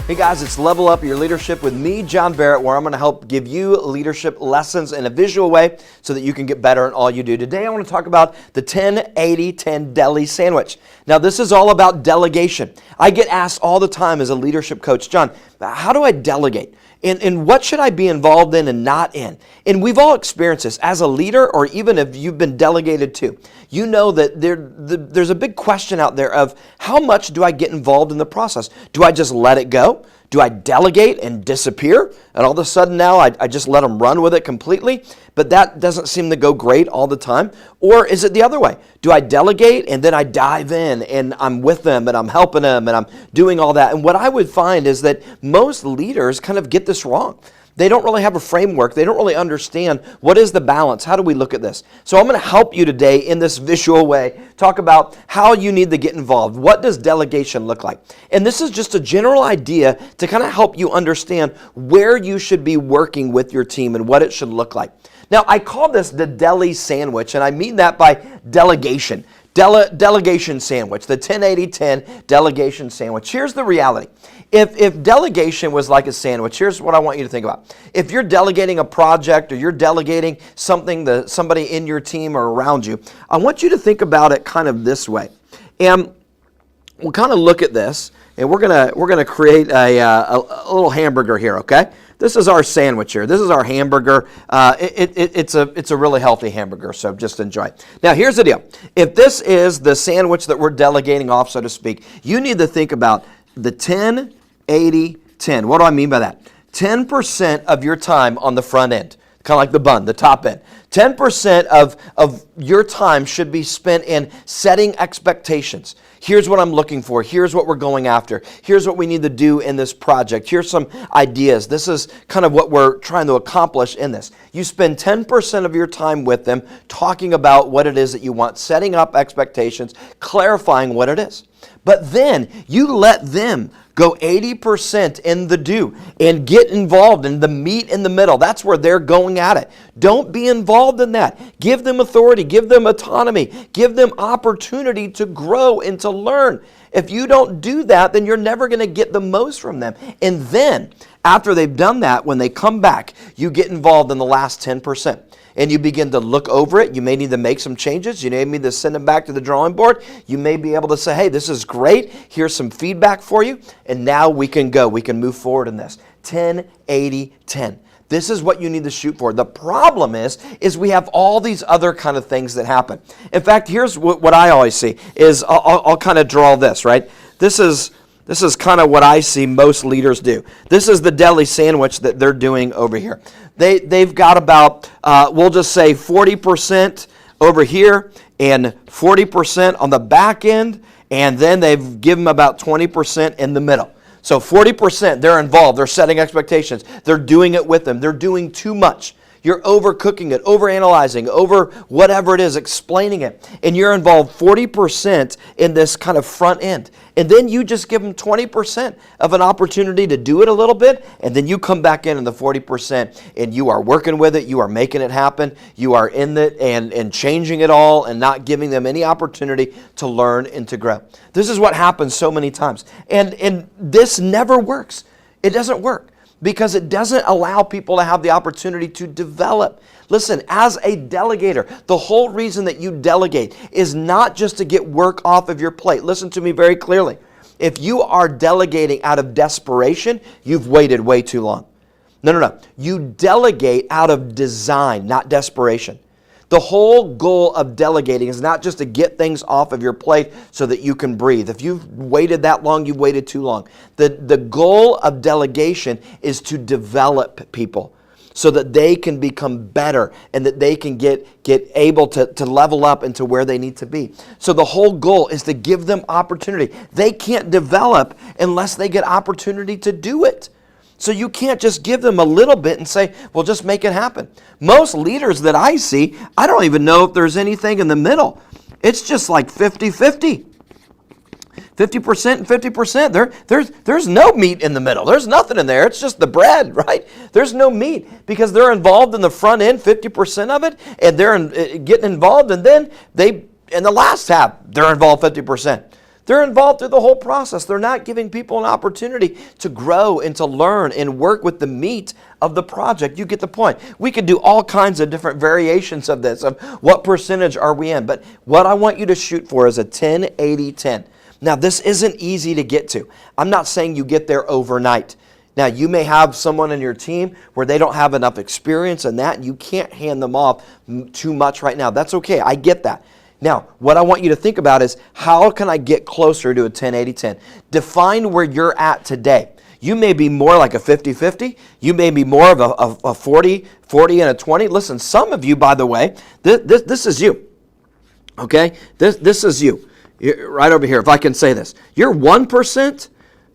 Hey guys, it's Level Up Your Leadership with me, John Barrett, where I'm going to help give you leadership lessons in a visual way so that you can get better in all you do. Today I want to talk about the 10-80-10 Deli Sandwich. Now this is all about delegation. I get asked all the time as a leadership coach, John, how do I delegate? And what should I be involved in and not in? And we've all experienced this as a leader, or even if you've been delegated to. You know that there's a big question out there of how much do I get involved in the process? Do I just let it go? Do I delegate and disappear? And all of a sudden now I just let them run with it completely? But that doesn't seem to go great all the time. Or is it the other way? Do I delegate and then I dive in and I'm with them and I'm helping them and I'm doing all that? And what I would find is that most leaders kind of get this wrong. They don't really have a framework. They don't really understand what is the balance. How do we look at this? So I'm going to help you today in this visual way, talk about how you need to get involved. What does delegation look like? And this is just a general idea to kind of help you understand where you should be working with your team and what it should look like. Now, I call this the Deli Sandwich, and I mean that by delegation. Delegation sandwich, the 10-80-10 delegation sandwich. Here's the reality. If delegation was like a sandwich, here's what I want you to think about. If you're delegating a project or you're delegating something to somebody in your team or around you, I want you to think about it kind of this way. And we'll kind of look at this, and we're gonna create a little hamburger here, okay? This is our sandwich here. This is our hamburger. It's a really healthy hamburger, so just enjoy it. Now, here's the deal. If this is the sandwich that we're delegating off, so to speak, you need to think about the 10-80-10. What do I mean by that? 10% of your time on the front end, kind of like the bun, the top end. 10% of your time should be spent in setting expectations. Here's what I'm looking for. Here's what we're going after. Here's what we need to do in this project. Here's some ideas. This is kind of what we're trying to accomplish in this. You spend 10% of your time with them talking about what it is that you want, setting up expectations, clarifying what it is. But then you let them go 80% in the do and get involved in the meat in the middle. That's where they're going at it. Don't be involved in that. Give them authority. Give them autonomy. Give them opportunity to grow and to learn. If you don't do that, then you're never going to get the most from them. And then, after they've done that, when they come back, you get involved in the last 10%. And you begin to look over it. You may need to make some changes. You may need to send them back to the drawing board. You may be able to say, hey, this is great. Here's some feedback for you. And now we can go. We can move forward in this. 10-80-10. This is what you need to shoot for. The problem is we have all these other kind of things that happen. In fact, here's what I always see is I'll kind of draw this, right? This is kind of what I see most leaders do. This is the deli sandwich that they're doing over here. They've got about, we'll just say 40% over here and 40% on the back end, and then they've given them about 20% in the middle. So 40%, they're involved, they're setting expectations, they're doing it with them, they're doing too much. You're overcooking it, overanalyzing, over whatever it is, explaining it. And you're involved 40% in this kind of front end. And then you just give them 20% of an opportunity to do it a little bit, and then you come back in the 40%, and you are working with it, you are making it happen, you are in it and changing it all and not giving them any opportunity to learn and to grow. This is what happens so many times. And this never works. It doesn't work, because it doesn't allow people to have the opportunity to develop. Listen, as a delegator, the whole reason that you delegate is not just to get work off of your plate. Listen to me very clearly. If you are delegating out of desperation, you've waited way too long. No. You delegate out of design, not desperation. The whole goal of delegating is not just to get things off of your plate so that you can breathe. If you've waited that long, you've waited too long. The goal of delegation is to develop people so that they can become better and that they can get able to level up into where they need to be. So the whole goal is to give them opportunity. They can't develop unless they get opportunity to do it. So you can't just give them a little bit and say, well, just make it happen. Most leaders that I see, I don't even know if there's anything in the middle. It's just like 50-50. 50% and 50%. There's no meat in the middle. There's nothing in there. It's just the bread, right? There's no meat because they're involved in the front end, 50% of it, and they're getting involved, and then in the last half, they're involved 50%. They're involved through the whole process. They're not giving people an opportunity to grow and to learn and work with the meat of the project. You get the point. We could do all kinds of different variations of this, of what percentage are we in. But what I want you to shoot for is a 10-80-10. Now, this isn't easy to get to. I'm not saying you get there overnight. Now, you may have someone in your team where they don't have enough experience in that, and you can't hand them off too much right now. That's okay. I get that. Now, what I want you to think about is, how can I get closer to a 10-80-10? Define where you're at today. You may be more like a 50-50. You may be more of a 40 and a 20. Listen, some of you, by the way, this is you. Okay? This is you. Right over here, if I can say this. You're 1%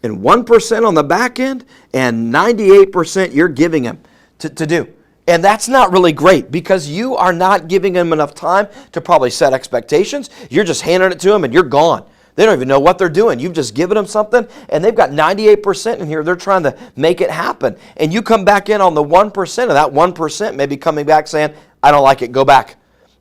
and 1% on the back end, and 98% you're giving them to do. And that's not really great, because you are not giving them enough time to probably set expectations. You're just handing it to them and you're gone. They don't even know what they're doing. You've just given them something, and they've got 98% in here. They're trying to make it happen. And you come back in on the 1%, and that 1% may be coming back saying, I don't like it, go back.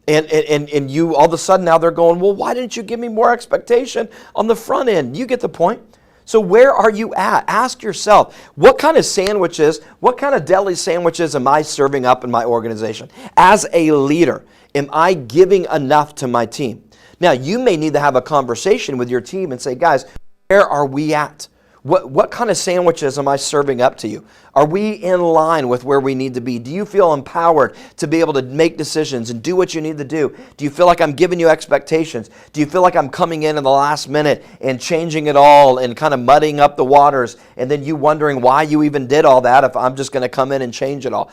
And you, all of a sudden now they're going, well, why didn't you give me more expectation on the front end? You get the point. So where are you at? Ask yourself, what kind of sandwiches, what kind of deli sandwiches am I serving up in my organization? As a leader, am I giving enough to my team? Now, you may need to have a conversation with your team and say, guys, where are we at? What kind of sandwiches am I serving up to you? Are we in line with where we need to be? Do you feel empowered to be able to make decisions and do what you need to do? Do you feel like I'm giving you expectations? Do you feel like I'm coming in the last minute and changing it all and kind of muddying up the waters, and then you wondering why you even did all that if I'm just going to come in and change it all?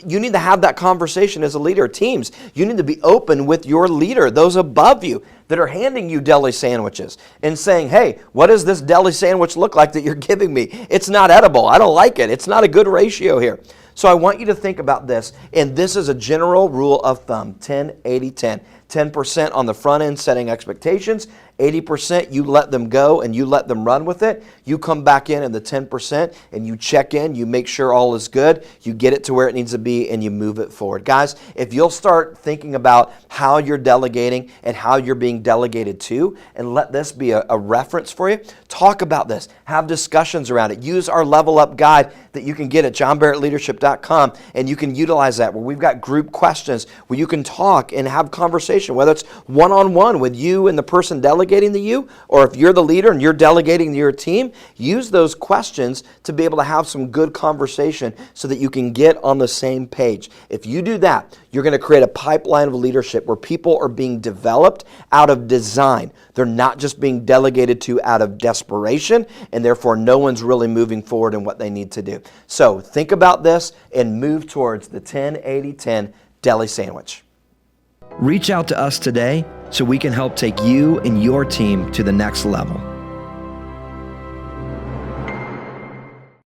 You need to have that conversation as a leader. Teams, you need to be open with your leader, those above you that are handing you deli sandwiches and saying, hey, what does this deli sandwich look like that you're giving me? It's not edible. I don't like it. It's not a good ratio here. So I want you to think about this, and this is a general rule of thumb, 10-80-10. 10% on the front end setting expectations, 80% you let them go and you let them run with it. You come back in the 10% and you check in, you make sure all is good, you get it to where it needs to be, and you move it forward. Guys, if you'll start thinking about how you're delegating and how you're being delegated to, and let this be a reference for you, talk about this, have discussions around it. Use our Level Up guide that you can get at johnbarrettleadership.com, and you can utilize that, where we've got group questions where you can talk and have conversations, whether it's one-on-one with you and the person delegating to you, or if you're the leader and you're delegating to your team. Use those questions to be able to have some good conversation so that you can get on the same page. If you do that, you're going to create a pipeline of leadership where people are being developed out of design. They're not just being delegated to out of desperation, and therefore no one's really moving forward in what they need to do. So think about this and move towards the 10-80-10 deli sandwich. Reach out to us today so we can help take you and your team to the next level.